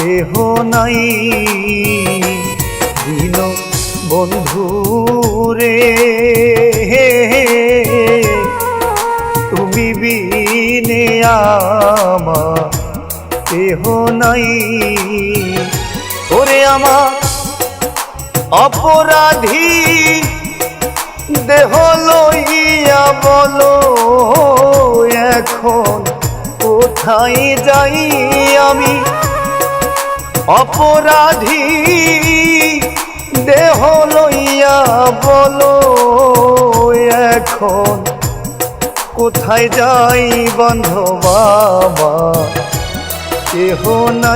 কেহ নাই দীন বন্ধু রে, তুমি বিনে আমার কেহ নাই। ওরে আমার অপরাধী দেহ লইয়া বলো এখন কোথায় যাই আমি। অপরাধী দেহ লইয়া বলো এখন কোথায় যাই বান্ধব বাবা কেহ নাই।